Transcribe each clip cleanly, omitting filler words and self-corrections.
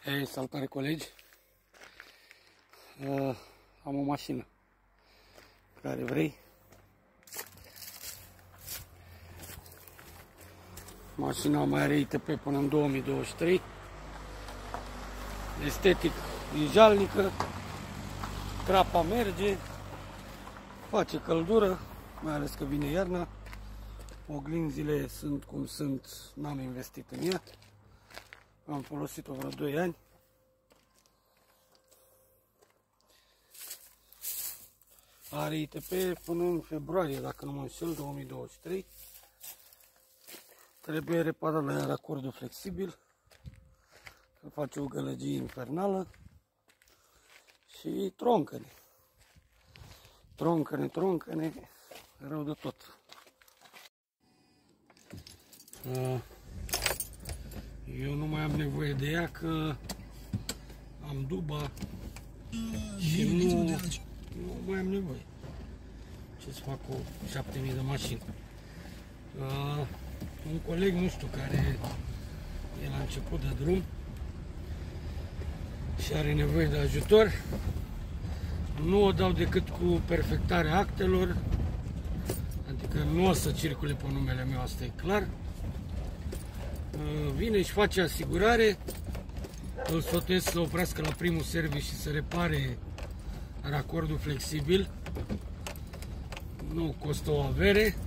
Hei, salutare colegi! Am o mașină care vrei. Mașina mai are ITP până în 2023. Estetic e jalnică, trapa merge, face căldură, mai ales că vine iarna. Oglinzile sunt cum sunt, n-am investit în ea. Am folosit-o vreo 2 ani. Are ITP până în februarie, dacă nu mă înșel, 2023. Trebuie reparat la ea racordul flexibil, că face o gălăgie infernală. Și troncăne. Troncăne, rău de tot. Eu nu mai am nevoie de ea, că am duba și nu mai am nevoie. Ce-ți fac cu 7000 de mașini? Un coleg, nu știu, care e la început de drum și are nevoie de ajutor, nu o dau decât cu perfectarea actelor, adică nu o să circule pe numele meu, asta e clar. Vine și face asigurare, îl sfătuiesc să oprească la primul serviciu și să repare racordul flexibil. Nu costă o avere,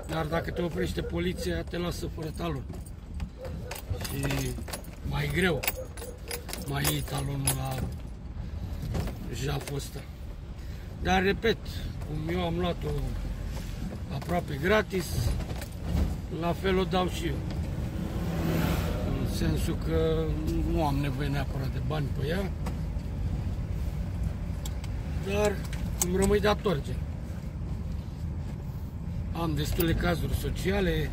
dar dacă te oprește poliția, te lasă fără talon. Și mai greu mai iei talonul la jaful ăsta. Dar repet, cum eu am luat-o aproape gratis, la fel o dau și eu. În sensul că nu am nevoie neapărat de bani pe ea, dar îmi rămâi dator, gen. Am destule cazuri sociale.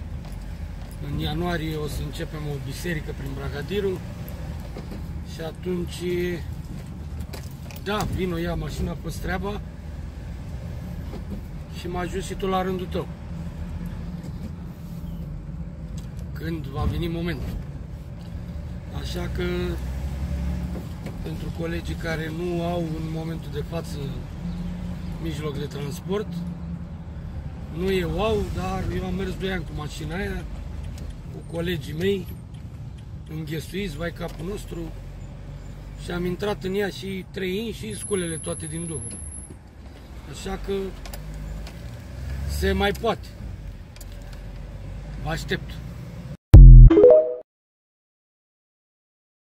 În ianuarie o să începem o biserică prin Bragadiru și atunci, da, vin o ia mașina pe treaba și mă ajut și tu la rândul tău, când va veni momentul. Așa că, pentru colegii care nu au în momentul de față mijloc de transport, nu e wow, dar eu am mers 2 ani cu mașina aia, cu colegii mei, înghesuiți, vai capul nostru, și am intrat în ea și 3 ani și sculele toate din dubă. Așa că se mai poate. Vă aștept.